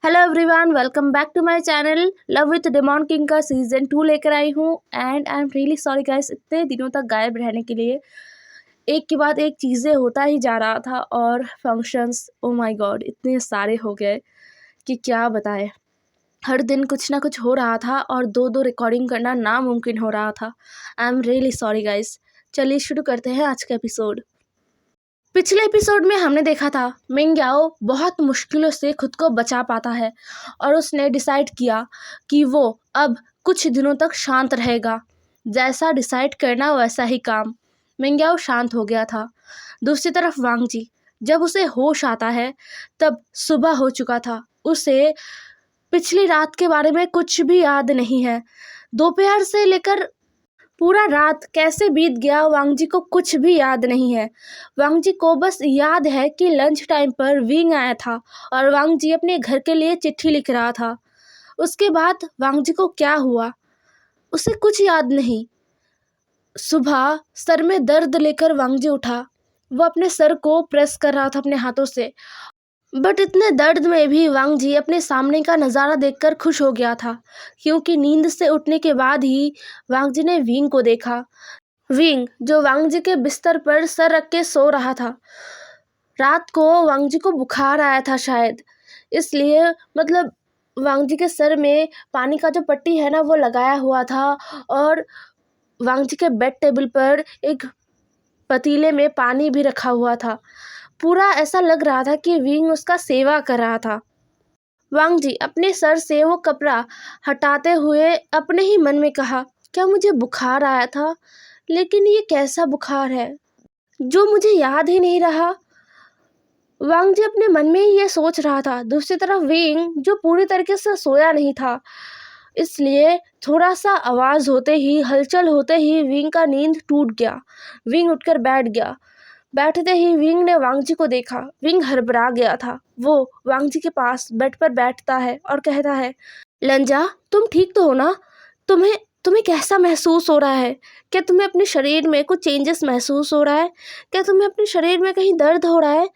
Hello everyone, welcome back to my channel. Love with demon king का season 2 लेकर आई हूँ। And I am really sorry guys, इतने दिनों तक गायब रहने के लिए। एक के बाद एक चीज़ें होता ही जा रहा था और फंक्शंस, ओ माय गॉड, इतने सारे हो गए कि क्या बताएं। हर दिन कुछ ना कुछ हो रहा था और दो दो रिकॉर्डिंग करना नामुमकिन हो रहा था। आई एम रियली सॉरी गाइस। चलिए शुरू करते हैं आज का एपिसोड। पिछले एपिसोड में हमने देखा था मिंग्याओ बहुत मुश्किलों से खुद को बचा पाता है और उसने डिसाइड किया कि वो अब कुछ दिनों तक शांत रहेगा। जैसा डिसाइड करना वैसा ही काम। मिंग्याओ शांत हो गया था। दूसरी तरफ वांगजी, जब उसे होश आता है तब सुबह हो चुका था। उसे पिछली रात के बारे में कुछ भी याद नहीं है। दोपहर से लेकर पूरा रात कैसे बीत गया वांगजी को कुछ भी याद नहीं है। वांगजी को बस याद है कि लंच टाइम पर विंग आया था और वांगजी अपने घर के लिए चिट्ठी लिख रहा था। उसके बाद वांगजी को क्या हुआ उसे कुछ याद नहीं। सुबह सर में दर्द लेकर वांगजी उठा। वो अपने सर को प्रेस कर रहा था अपने हाथों से। बट इतने दर्द में भी वांगजी अपने सामने का नज़ारा देखकर खुश हो गया था, क्योंकि नींद से उठने के बाद ही वांगजी ने विंग को देखा। विंग जो वांगजी के बिस्तर पर सर रख के सो रहा था। रात को वांगजी को बुखार आया था शायद, इसलिए वांगजी के सर में पानी का जो पट्टी है ना वो लगाया हुआ था और वांगजी के बेड टेबल पर एक पतीले में पानी भी रखा हुआ था। पूरा ऐसा लग रहा था कि विंग उसका सेवा कर रहा था। वांगजी अपने सर से वो कपड़ा हटाते हुए अपने ही मन में कहा, क्या मुझे बुखार आया था? लेकिन ये कैसा बुखार है जो मुझे याद ही नहीं रहा। वांगजी अपने मन में ही ये सोच रहा था। दूसरी तरफ विंग जो पूरी तरीके से सोया नहीं था, इसलिए थोड़ा सा आवाज़ होते ही, हलचल होते ही विंग का नींद टूट गया। विंग उठकर बैठ गया। बैठते ही विंग ने वांगजी को देखा। विंग हड़बड़ा गया था। वो वांगजी के पास बेड पर बैठता है और कहता है, लंजा, तुम ठीक तो हो ना? तुम्हें तुम्हें कैसा महसूस हो रहा है? क्या तुम्हें अपने शरीर में कुछ चेंजेस महसूस हो रहा है? क्या तुम्हें अपने शरीर में कहीं दर्द हो रहा है?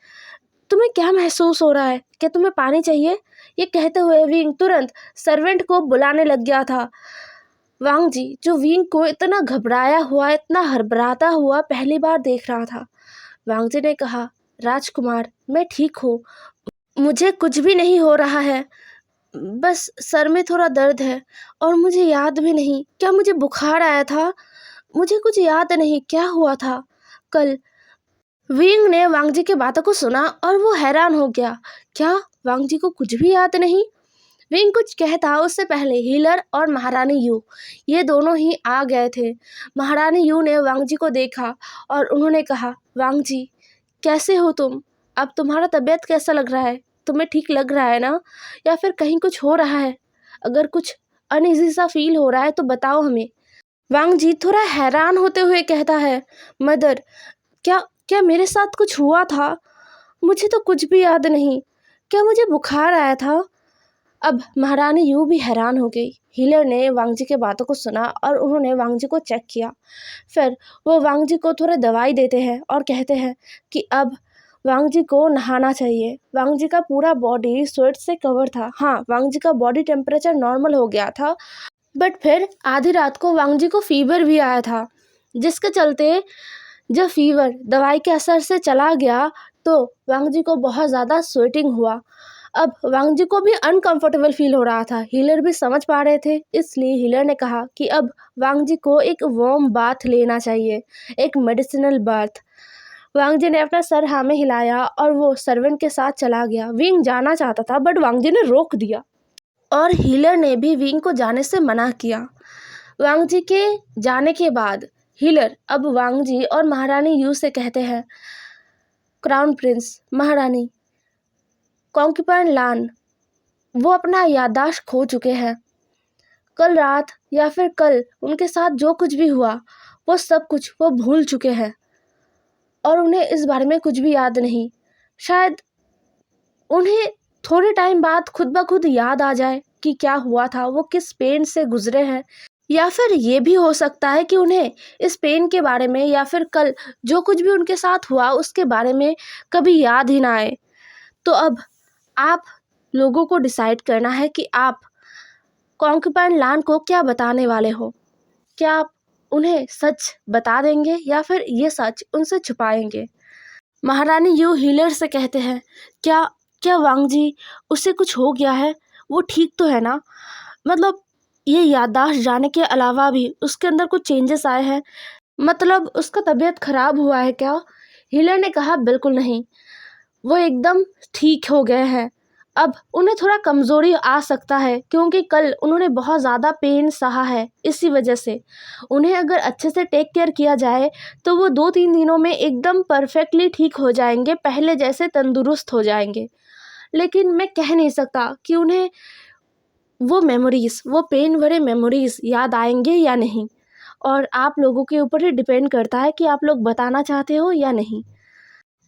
तुम्हें क्या महसूस हो रहा है? क्या तुम्हें पानी चाहिए? ये कहते हुए विंग तुरंत सर्वेंट को बुलाने लग गया था। वांगजी जो विंग को इतना घबराया हुआ, इतना हड़बड़ाता हुआ पहली बार देख रहा था। वांगजी ने कहा, राजकुमार, मैं ठीक हूँ। मुझे कुछ भी नहीं हो रहा है। बस सर में थोड़ा दर्द है और मुझे याद भी नहीं क्या मुझे बुखार आया था। मुझे कुछ याद नहीं क्या हुआ था कल। विंग ने वांगजी की बातों को सुना और वो हैरान हो गया। क्या वांगजी को कुछ भी याद नहीं? विंग कुछ कहता उससे पहले हीलर और महारानी यू, ये दोनों ही आ गए थे। महारानी यू ने वांगजी को देखा और उन्होंने कहा, वांगजी, कैसे हो तुम? अब तुम्हारा तबीयत कैसा लग रहा है? तुम्हें ठीक लग रहा है ना, या फिर कहीं कुछ हो रहा है? अगर कुछ अनईजी सा फील हो रहा है तो बताओ हमें। वांगजी थोड़ा हैरान होते हुए कहता है, मदर, क्या क्या मेरे साथ कुछ हुआ था? मुझे तो कुछ भी याद नहीं। क्या मुझे बुखार आया था? अब महारानी यूं भी हैरान हो गई। हीलर ने वांगजी के बातों को सुना और उन्होंने वांगजी को चेक किया। फिर वो वांगजी को थोड़े दवाई देते हैं और कहते हैं कि अब वांगजी को नहाना चाहिए। वांगजी का पूरा बॉडी स्वेट से कवर था। हाँ, वांगजी का बॉडी टेम्परेचर नॉर्मल हो गया था, बट फिर आधी रात को वांगजी को फीवर भी आया था, जिसके चलते जब फीवर दवाई के असर से चला गया तो वांगजी को बहुत ज़्यादा स्वेटिंग हुआ। अब वांगजी को भी अनकंफर्टेबल फील हो रहा था। हीलर भी समझ पा रहे थे, इसलिए हीलर ने कहा कि अब वांगजी को एक वार्म बाथ लेना चाहिए, एक मेडिसिनल बाथ। वांगजी ने अपना सर हाँ में हिलाया और वो सर्वेंट के साथ चला गया। विंग जाना चाहता था बट वांगजी ने रोक दिया और हीलर ने भी विंग को जाने से मना किया। वांगजी के जाने के बाद हीलर अब वांगजी और महारानी यू से कहते हैं, क्राउन प्रिंस, महारानी, कॉन्क्यूपाइन लान, वो अपना याददाश्त खो चुके हैं। कल रात या फिर कल उनके साथ जो कुछ भी हुआ वो सब कुछ वो भूल चुके हैं और उन्हें इस बारे में कुछ भी याद नहीं। शायद उन्हें थोड़े टाइम बाद खुद ब खुद याद आ जाए कि क्या हुआ था, वो किस पेन से गुजरे हैं, या फिर ये भी हो सकता है कि उन्हें इस पेन के बारे में या फिर कल जो कुछ भी उनके साथ हुआ उसके बारे में कभी याद ही ना आए। तो अब आप लोगों को डिसाइड करना है कि आप कॉन्क्यूपाइन लान को क्या बताने वाले हो। क्या आप उन्हें सच बता देंगे या फिर ये सच उनसे छुपाएंगे। महारानी यू हीलर से कहते हैं, क्या क्या वांग जी, उससे कुछ हो गया है? वो ठीक तो है ना? मतलब ये याददाश्त जाने के अलावा भी उसके अंदर कुछ चेंजेस आए हैं? मतलब उसका तबीयत खराब हुआ है क्या? हीलर ने कहा, बिल्कुल नहीं, वो एकदम ठीक हो गए हैं। अब उन्हें थोड़ा कमज़ोरी आ सकता है क्योंकि कल उन्होंने बहुत ज़्यादा पेन सहा है, इसी वजह से उन्हें अगर अच्छे से टेक केयर किया जाए तो वो 2-3 दिनों में एकदम परफेक्टली ठीक हो जाएंगे, पहले जैसे तंदुरुस्त हो जाएंगे। लेकिन मैं कह नहीं सकता कि उन्हें वो पेन भरे मेमोरीज़ याद आएंगे या नहीं, और आप लोगों के ऊपर ही डिपेंड करता है कि आप लोग बताना चाहते हो या नहीं।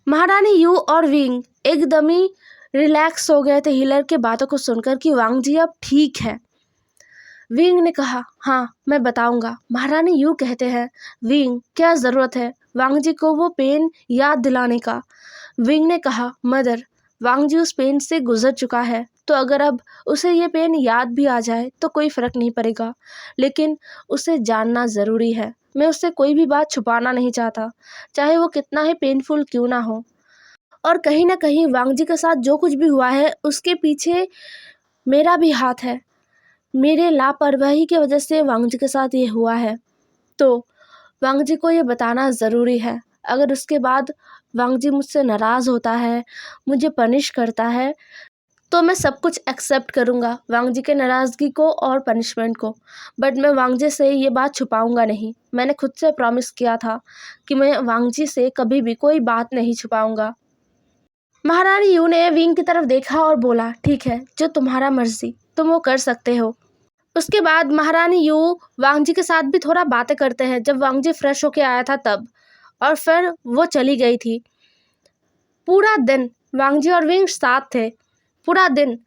महारानी यू और विंग एकदम ही रिलैक्स हो गए थे हीलर के बातों को सुनकर कि वांग जी अब ठीक है। विंग ने कहा, हाँ मैं बताऊंगा। महारानी यू कहते हैं, विंग क्या ज़रूरत है वांग जी को वो पेन याद दिलाने का? विंग ने कहा, मदर, वांग जी उस पेन से गुजर चुका है, तो अगर अब उसे ये पेन याद भी आ जाए तो कोई फ़र्क नहीं पड़ेगा, लेकिन उसे जानना ज़रूरी है। मैं उससे कोई भी बात छुपाना नहीं चाहता, चाहे वो कितना ही पेनफुल क्यों ना हो। और कहीं ना कहीं वांग जी के साथ जो कुछ भी हुआ है उसके पीछे मेरा भी हाथ है। मेरे लापरवाही की वजह से वांग जी के साथ ये हुआ है, तो वांग जी को ये बताना ज़रूरी है। अगर उसके बाद वांग जी मुझसे नाराज़ होता है, मुझे पनिश करता है, तो मैं सब कुछ एक्सेप्ट करूँगा, वांग जी के नाराज़गी को और पनिशमेंट को। बट मैं वांग जी से ये बात छुपाऊँगा नहीं। मैंने खुद से प्रॉमिस किया था कि मैं वांग जी से कभी भी कोई बात नहीं छुपाऊँगा। महारानी यू ने विंग की तरफ देखा और बोला, ठीक है, जो तुम्हारा मर्जी, तुम वो कर सकते हो। उसके बाद महारानी यू वांग जी के साथ भी थोड़ा बातें करते हैं जब वांग जी फ्रेश होके आया था तब, और फिर वो चली गई थी। पूरा दिन वांग जी और विंग साथ थे। पूरा दिन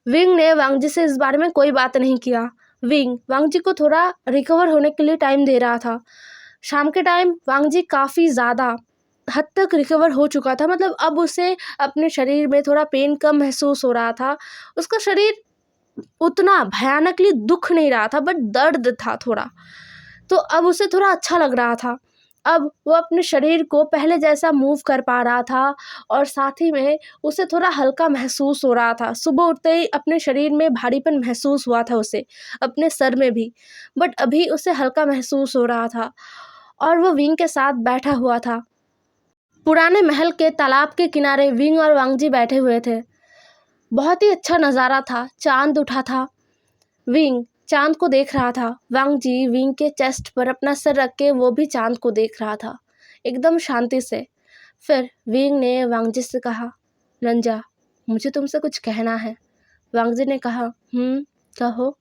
विंग ने वांग जी से इस बारे में कोई बात नहीं किया। विंग वांग जी को थोड़ा रिकवर होने के लिए टाइम दे रहा था। शाम के टाइम वांग जी काफ़ी ज़्यादा हद तक रिकवर हो चुका था, मतलब अब उसे अपने शरीर में थोड़ा पेन कम महसूस हो रहा था। उसका शरीर उतना भयानकली दुख नहीं रहा था, बट दर्द था थोड़ा, तो अब उसे थोड़ा अच्छा लग रहा था। अब वो अपने शरीर को पहले जैसा मूव कर पा रहा था, और साथ ही में उसे थोड़ा हल्का महसूस हो रहा था। सुबह उठते ही अपने शरीर में भारीपन महसूस हुआ था उसे, अपने सर में भी, बट अभी उसे हल्का महसूस हो रहा था। और वो विंग के साथ बैठा हुआ था। पुराने महल के तालाब के किनारे विंग और वांग जी बैठे हुए थे। बहुत ही अच्छा नज़ारा था, चांद उठा था। विंग चांद को देख रहा था। वांग जी विंग के चेस्ट पर अपना सर रख के वो भी चांद को देख रहा था, एकदम शांति से। फिर विंग ने वांग जी से कहा, लंजा, मुझे तुमसे कुछ कहना है। वांग जी ने कहा, कहो।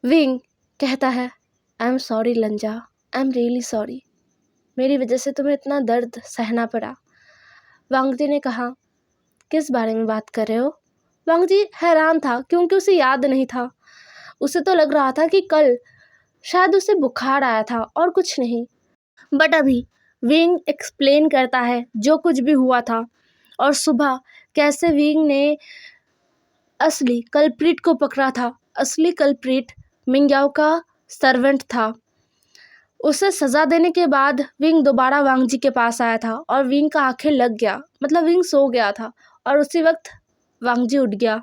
विंग कहता है, I am sorry लंजा, I am really sorry, मेरी वजह से तुम्हें इतना दर्द सहना पड़ा। वांग जी ने कहा, किस बारे में बात कर रहे हो? वांग जी हैरान था क्योंकि उसे याद नहीं था। उसे तो लग रहा था कि कल शायद उसे बुखार आया था और कुछ नहीं। बट अभी विंग एक्सप्लेन करता है जो कुछ भी हुआ था, और सुबह कैसे विंग ने असली कल्प्रिट को पकड़ा था। असली कल्प्रिट मिंग्याओ का सर्वेंट था। उसे सज़ा देने के बाद विंग दोबारा वांग जी के पास आया था, और विंग का आंखें लग गया, मतलब विंग सो गया था, और उसी वक्त वांग जी उठ गया।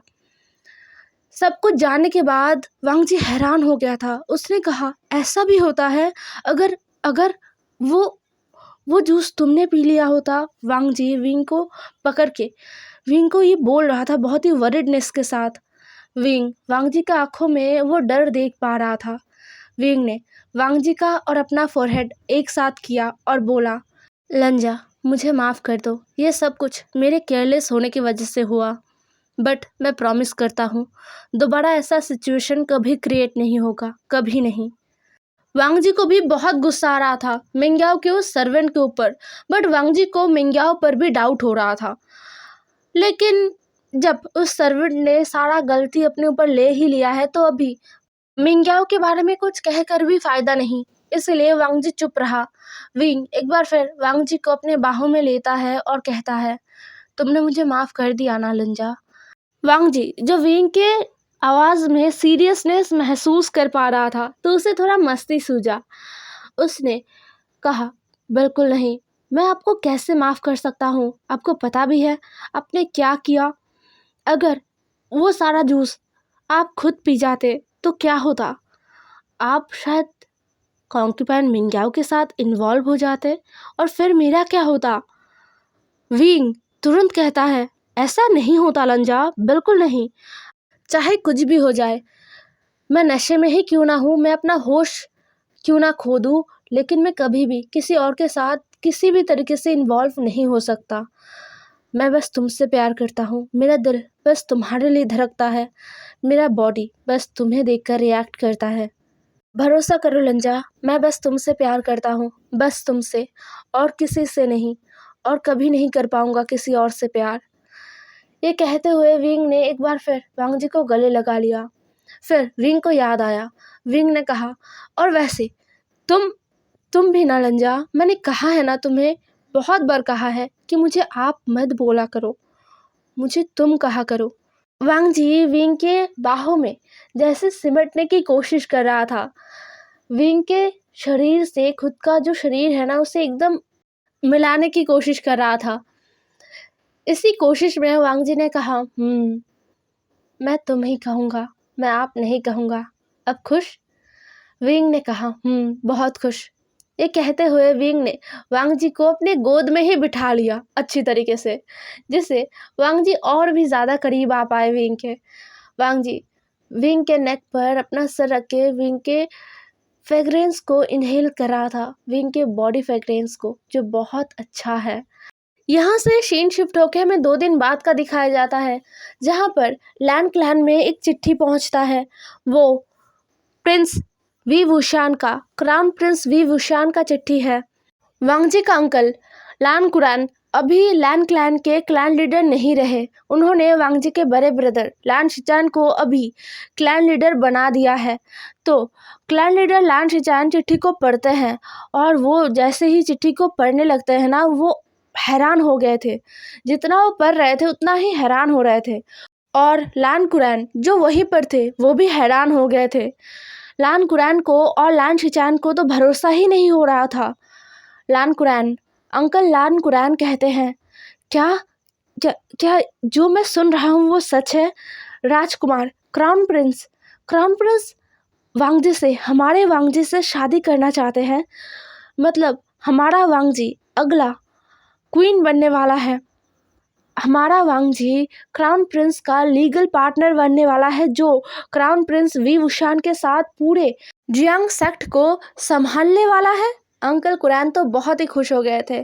सब कुछ जानने के बाद वांग जी हैरान हो गया था। उसने कहा, ऐसा भी होता है? अगर अगर वो वो जूस तुमने पी लिया होता? वांग जी विंग को पकड़ के विंग को ये बोल रहा था बहुत ही वरिडनेस के साथ। विंग वांग जी का आंखों में वो डर देख पा रहा था। विंग ने वांग जी का और अपना फोरहेड एक साथ किया और बोला, लंजा, मुझे माफ़ कर दो, ये सब कुछ मेरे केयरलेस होने की वजह से हुआ, बट मैं प्रॉमिस करता हूँ दोबारा ऐसा सिचुएशन कभी क्रिएट नहीं होगा, कभी नहीं। वांग जी को भी बहुत गुस्सा आ रहा था मिंग्याओ के उस सर्वेंट के ऊपर, बट वांग जी को मिंग्याओ पर भी डाउट हो रहा था। लेकिन जब उस सर्वेंट ने सारा गलती अपने ऊपर ले ही लिया है, तो अभी मिंग्याओ के बारे में कुछ कहकर भी फ़ायदा नहीं, इसलिए वांग जी चुप रहा। विंग एक बार फिर वांग जी को अपने बाहों में लेता है और कहता है, तुमने मुझे माफ़ कर दिया ना लंजा? वांग जी जो विंग के आवाज़ में सीरियसनेस महसूस कर पा रहा था तो उसे थोड़ा मस्ती सूझा। उसने कहा, बिल्कुल नहीं, मैं आपको कैसे माफ़ कर सकता हूँ? आपको पता भी है आपने क्या किया? अगर वो सारा जूस आप खुद पी जाते तो क्या होता? आप शायद कॉन्क्यूपाइन मिंग्याओ के साथ इन्वॉल्व हो जाते और फिर मेरा क्या होता? विंग तुरंत कहता है, ऐसा नहीं होता लंजा, बिल्कुल नहीं। चाहे कुछ भी हो जाए, मैं नशे में ही क्यों ना हूँ, मैं अपना होश क्यों ना खो दूँ, लेकिन मैं कभी भी किसी और के साथ किसी भी तरीके से इन्वॉल्व नहीं हो सकता। मैं बस तुमसे प्यार करता हूँ, मेरा दिल बस तुम्हारे लिए धड़कता है, मेरा बॉडी बस तुम्हें देखकर रिएक्ट करता है। भरोसा करो लंजा, मैं बस तुमसे प्यार करता हूँ, बस तुमसे, और किसी से नहीं, और कभी नहीं कर पाऊँगा किसी और से प्यार। ये कहते हुए विंग ने एक बार फिर वांग जी को गले लगा लिया। फिर विंग को याद आया। विंग ने कहा, और वैसे तुम भी ना लंजा, मैंने कहा है ना तुम्हें, बहुत बार कहा है कि मुझे आप मत बोला करो, मुझे तुम कहा करो। वांग जी विंग के बाहों में जैसे सिमटने की कोशिश कर रहा था। विंग के शरीर से खुद का जो शरीर है ना उसे एकदम मिलाने की कोशिश कर रहा था। इसी कोशिश में वांग जी ने कहा, मैं तुम ही कहूँगा, मैं आप नहीं कहूँगा। अब खुश? विंग ने कहा, बहुत खुश। ये कहते हुए विंग ने वांग जी को अपने गोद में ही बिठा लिया अच्छी तरीके से, जिससे वांग जी और भी ज़्यादा करीब आ पाए विंग के। वांग जी विंग के नेक पर अपना सर रख के विंग के फ्रेग्रेंस को इनहेल कर रहा था, विंग के बॉडी फ्रेग्रेंस को, जो बहुत अच्छा है। यहाँ से शीन शिफ्ट होकर हमें 2 दिन बाद का दिखाया जाता है, जहाँ पर लैंड क्लैन में एक चिट्ठी पहुँचता है। वो प्रिंस वी वुशान का, क्राउन प्रिंस वी वुशान का चिट्ठी है। वांग जी का अंकल लान कुरान अभी लैन क्लैन के क्लैन लीडर नहीं रहे। उन्होंने वांग जी के बड़े ब्रदर लान शिचान को अभी क्लैन लीडर बना दिया है। तो क्लैन लीडर लान शिचान चिट्ठी को पढ़ते हैं और वो जैसे ही चिट्ठी को पढ़ने लगते हैं ना, वो हैरान हो गए थे। जितना वो पढ़ रहे थे उतना ही हैरान हो रहे थे। और लान कुरान जो वहीं पर थे वो भी हैरान हो गए थे। लान कुरान को और लान शिचान को तो भरोसा ही नहीं हो रहा था। लान कुरान अंकल लान कुरान कहते हैं, क्या क्या क्या जो मैं सुन रहा हूँ वो सच है? राजकुमार क्राउन प्रिंस वांग जी से, हमारे वांग जी से शादी करना चाहते हैं। मतलब हमारा वांग जी अगला क्वीन बनने वाला है। हमारा वांग जी क्राउन प्रिंस का लीगल पार्टनर बनने वाला है, जो क्राउन प्रिंस वी वुशान के साथ पूरे जियांग सेक्ट को संभालने वाला है। अंकल कुरान तो बहुत ही खुश हो गए थे,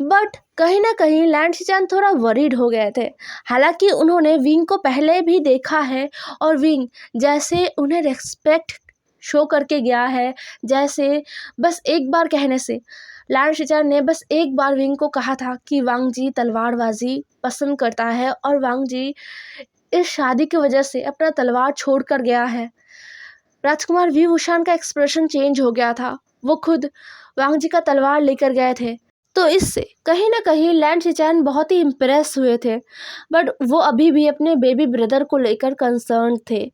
बट कहीं ना कहीं लैंड शिचान थोड़ा वरीड हो गए थे। हालांकि उन्होंने विंग को पहले भी देखा है और विंग जैसे उन्हें रेस्पेक्ट शो करके गया है, जैसे बस एक बार कहने से लैंड शिचान ने बस एक बार विंग को कहा था कि वांग जी तलवारबाजी पसंद करता है और वांग जी इस शादी की वजह से अपना तलवार छोड़ कर गया है। राजकुमार वी वुशान का एक्सप्रेशन चेंज हो गया था। वो खुद वांग जी का तलवार लेकर गए थे। तो इससे कहीं ना कहीं लैंड शिचान बहुत ही इम्प्रेस हुए थे, बट वो अभी भी अपने बेबी ब्रदर को लेकर कंसर्न थे।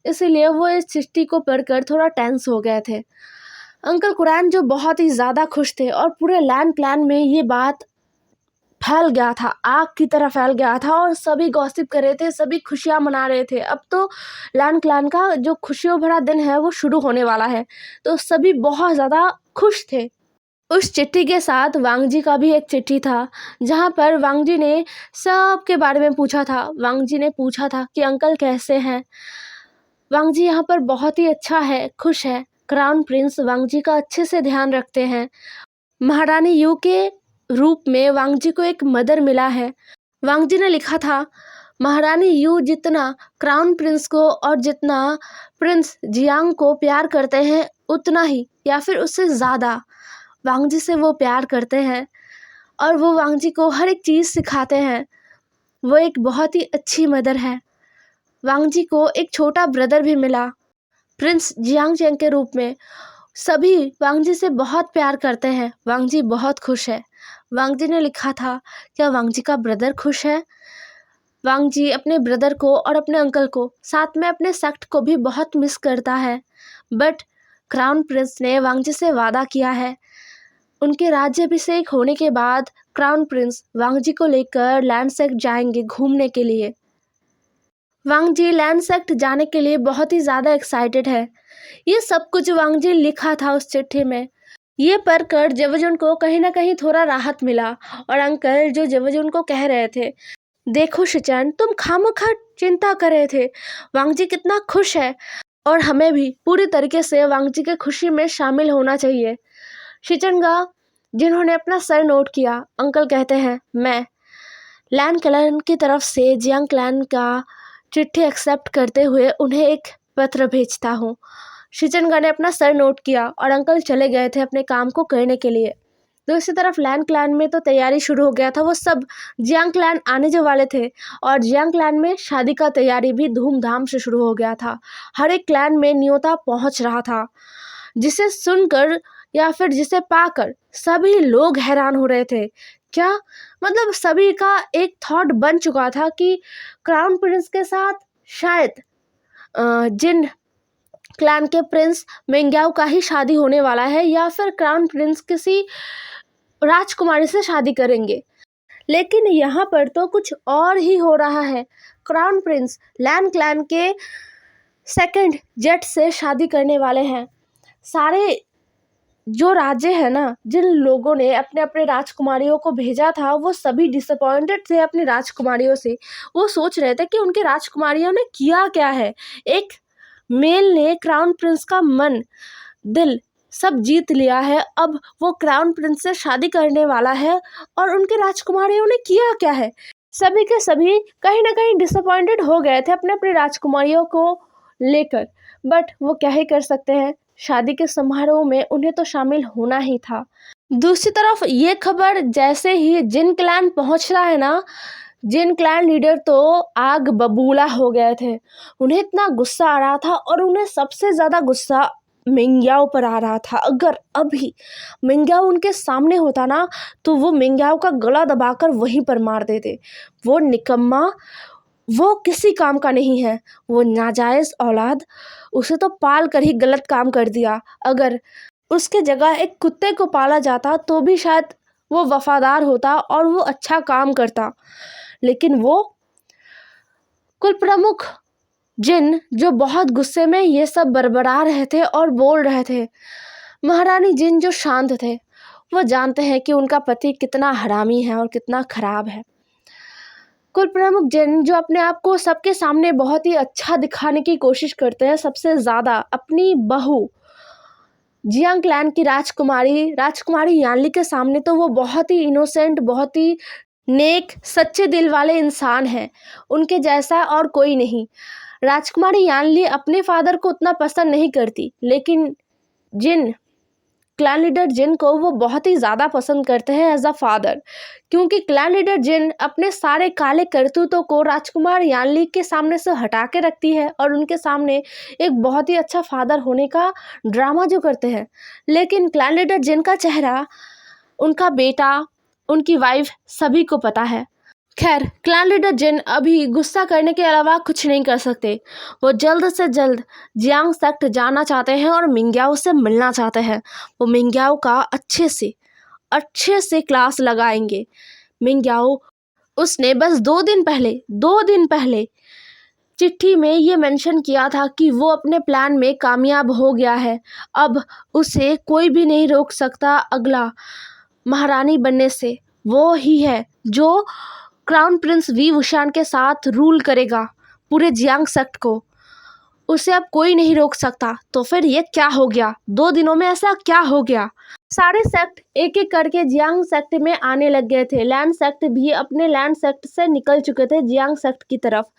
इसीलिए वो इस चिट्ठी को पढ़कर थोड़ा टेंस हो गए थे। अंकल कुरान जो बहुत ही ज़्यादा खुश थे और पूरे लैंड क्लैन में ये बात फैल गया था, आग की तरह फैल गया था और सभी गॉसिप कर रहे थे, सभी खुशियां मना रहे थे। अब तो लैंड क्लैन का जो खुशियों भरा दिन है वो शुरू होने वाला है, तो सभी बहुत ज़्यादा खुश थे। उस चिट्ठी के साथ वांग जी का भी एक चिट्ठी था, जहाँ पर वांग जी ने सबके बारे में पूछा था। वांग जी ने पूछा था कि अंकल कैसे हैं। वांग जी यहाँ पर बहुत ही अच्छा है, खुश है। क्राउन प्रिंस वांग जी का अच्छे से ध्यान रखते हैं। महारानी यू के रूप में वांग जी को एक मदर मिला है। वांग जी ने लिखा था, महारानी यू जितना क्राउन प्रिंस को और जितना प्रिंस जियांग को प्यार करते हैं, उतना ही या फिर उससे ज़्यादा वांग जी से वो प्यार करते हैं और वो वांग जी को हर एक चीज़ सिखाते हैं। वो एक बहुत ही अच्छी मदर है। वांग जी को एक छोटा ब्रदर भी मिला प्रिंस जियांग चेंग के रूप में। सभी वांग जी से बहुत प्यार करते हैं। वांग जी बहुत खुश है। वांग जी ने लिखा था, क्या वांग जी का ब्रदर खुश है? वांग जी अपने ब्रदर को और अपने अंकल को, साथ में अपने सेक्ट को भी बहुत मिस करता है। बट क्राउन प्रिंस ने वांग जी से वादा किया है। उनके राज्याभिषेक होने के बाद क्राउन प्रिंस वांग जी को लेकर लैंड सेक्ट जाएंगे घूमने के लिए। वांग जी लैंड सेक्ट जाने के लिए बहुत ही ज़्यादा एक्साइटेड है। ये सब कुछ वांग जी लिखा था उस चिट्ठी में। ये पढ़कर जेवजुन को कहीं ना कहीं थोड़ा राहत मिला। और अंकल जो जेवजुन को कह रहे थे, देखो शिचन, तुम खामखा चिंता कर रहे थे, वांग जी कितना खुश है और हमें भी पूरी तरीके से वांग जी के खुशी में शामिल होना चाहिए। शिचनगा जिन्होंने अपना सर नोट किया, अंकल कहते हैं, मैं लैन क्लैन की तरफ से जियांग क्लैन का चिट्ठी एक्सेप्ट करते हुए उन्हें एक पत्र भेजता हूँ। शिचनगा ने अपना सर नोट किया और अंकल चले गए थे अपने काम को करने के लिए। दूसरी तरफ लैन क्लैन में तो तैयारी शुरू हो गया था। वो सब जियांग क्लैन आने जो वाले थे और जियांग क्लैन में शादी का तैयारी भी धूमधाम से शुरू हो गया था। हर एक क्लैन में न्योता पहुंच रहा था, जिसे सुनकर या फिर जिसे पाकर सभी लोग हैरान हो रहे थे। क्या मतलब सभी का एक थॉट बन चुका था कि क्राउन प्रिंस के साथ शायद जिन क्लैन के प्रिंस मेंग्याओ का ही शादी होने वाला है, या फिर क्राउन प्रिंस किसी राजकुमारी से शादी करेंगे। लेकिन यहाँ पर तो कुछ और ही हो रहा है। क्राउन प्रिंस लैन क्लैन के सेकंड जेट से शादी करने वाले हैं। सारे जो राज्य है ना, जिन लोगों ने अपने अपने राजकुमारियों को भेजा था, वो सभी डिसअपॉइंटेड थे अपनी राजकुमारियों से। वो सोच रहे थे कि उनकी राजकुमारियों ने किया क्या है। एक मेल ने क्राउन प्रिंस का मन दिल सब जीत लिया है। अब वो क्राउन प्रिंस से शादी करने वाला है और उनके राजकुमारियों ने किया क्या है। सभी के सभी कहीं ना कहीं डिसअपॉइंटेड हो गए थे अपने अपनी राजकुमारियों को लेकर। बट वो क्या ही कर सकते हैं, शादी के समारोह में उन्हें तो शामिल होना ही था। दूसरी तरफ ये खबर जैसे ही जिन क्लैन पहुंच रहा है ना, जिन क्लैन लीडर तो आग बबूला हो गए थे। उन्हें इतना गुस्सा आ रहा था और उन्हें सबसे ज़्यादा गुस्सा मिंग्याओ पर आ रहा था। अगर अभी मिंग्याओ उनके सामने होता ना, तो वो मिंग्याओ का गला दबाकर वहीं पर मार देते। वो निकम्मा, वो किसी काम का नहीं है, वो नाजायज़ औलाद, उसे तो पाल कर ही गलत काम कर दिया। अगर उसके जगह एक कुत्ते को पाला जाता तो भी शायद वो वफादार होता और वो अच्छा काम करता। लेकिन वो कुल प्रमुख जिन जो बहुत गुस्से में ये सब बड़बड़ा रहे थे और बोल रहे थे। महारानी जिन जो शांत थे, वो जानते हैं कि उनका पति कितना हरामी है और कितना खराब है। कुल प्रमुख जिन जो अपने आप को सबके सामने बहुत ही अच्छा दिखाने की कोशिश करते हैं, सबसे ज़्यादा अपनी बहू जियांग क्लैन की राजकुमारी यानली के सामने तो वो बहुत ही इनोसेंट, बहुत ही नेक, सच्चे दिल वाले इंसान हैं। उनके जैसा और कोई नहीं। राजकुमारी यानली अपने फादर को उतना पसंद नहीं करती, लेकिन जिन क्लैन लीडर जिन को वो बहुत ही ज़्यादा पसंद करते हैं एज अ फादर, क्योंकि क्लैन लीडर जिन अपने सारे काले करतूतों को राजकुमार यानली के सामने से हटा के रखती है और उनके सामने एक बहुत ही अच्छा फादर होने का ड्रामा जो करते हैं। लेकिन क्लैन लीडर जिन का चेहरा, उनका बेटा, उनकी वाइफ सभी को पता है। खैर, क्लैन लीडर जिन अभी गुस्सा करने के अलावा कुछ नहीं कर सकते। वो जल्द से जल्द जियांग सेक्ट जाना चाहते हैं और मिंग्याओ से मिलना चाहते हैं। वो मिंग्याओ का अच्छे से क्लास लगाएंगे। मिंग्याओ, उसने बस 2 दिन पहले चिट्ठी में ये मेंशन किया था कि वो अपने प्लान में कामयाब हो गया है। अब उसे कोई भी नहीं रोक सकता अगला महारानी बनने से। वो ही है जो क्राउन प्रिंस वी वुशान के साथ रूल करेगा पूरे जियांग सेक्ट को। उसे अब कोई नहीं रोक सकता। तो फिर ये क्या हो गया? 2 दिनों में ऐसा क्या हो गया? सारे सेक्ट एक एक करके जियांग सेक्ट में आने लग गए थे। लैंड सेक्ट भी अपने लैंड सेक्ट से निकल चुके थे जियांग सेक्ट की तरफ।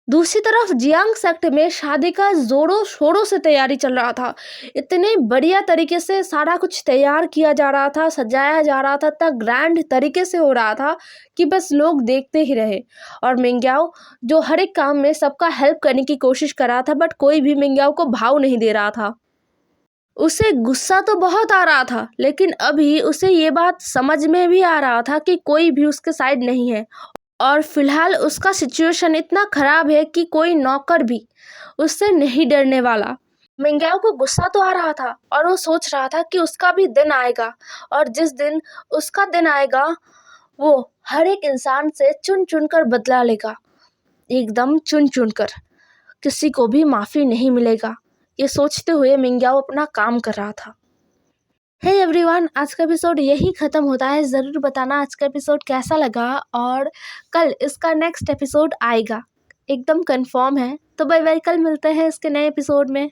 दूसरी तरफ जियांग सेक्ट में शादी का जोरों शोरों से तैयारी चल रहा था। इतने बढ़िया तरीके से सारा कुछ तैयार किया जा रहा था, सजाया जा रहा था, इतना ग्रैंड तरीके से हो रहा था कि बस लोग देखते ही रहे। और मिंग्याओ जो हर एक काम में सबका हेल्प करने की कोशिश कर रहा था, बट कोई भी मिंग्याओ को भाव नहीं दे रहा था। उसे गुस्सा तो बहुत आ रहा था, लेकिन अभी उसे ये बात समझ में भी आ रहा था कि कोई भी उसके साइड नहीं है। और फिलहाल उसका सिचुएशन इतना ख़राब है कि कोई नौकर भी उससे नहीं डरने वाला। मिंग्याओ को गुस्सा तो आ रहा था और वो सोच रहा था कि उसका भी दिन आएगा, और जिस दिन उसका दिन आएगा वो हर एक इंसान से चुन चुन कर बदला लेगा, एकदम चुन चुन कर, किसी को भी माफ़ी नहीं मिलेगा। ये सोचते हुए मिंग्याओ अपना काम कर रहा था। हे एवरीवन, आज का एपिसोड यही ख़त्म होता है। ज़रूर बताना आज का एपिसोड कैसा लगा, और कल इसका नेक्स्ट एपिसोड आएगा, एकदम कंफर्म है। तो बाय बाय, कल मिलते हैं इसके नए एपिसोड में।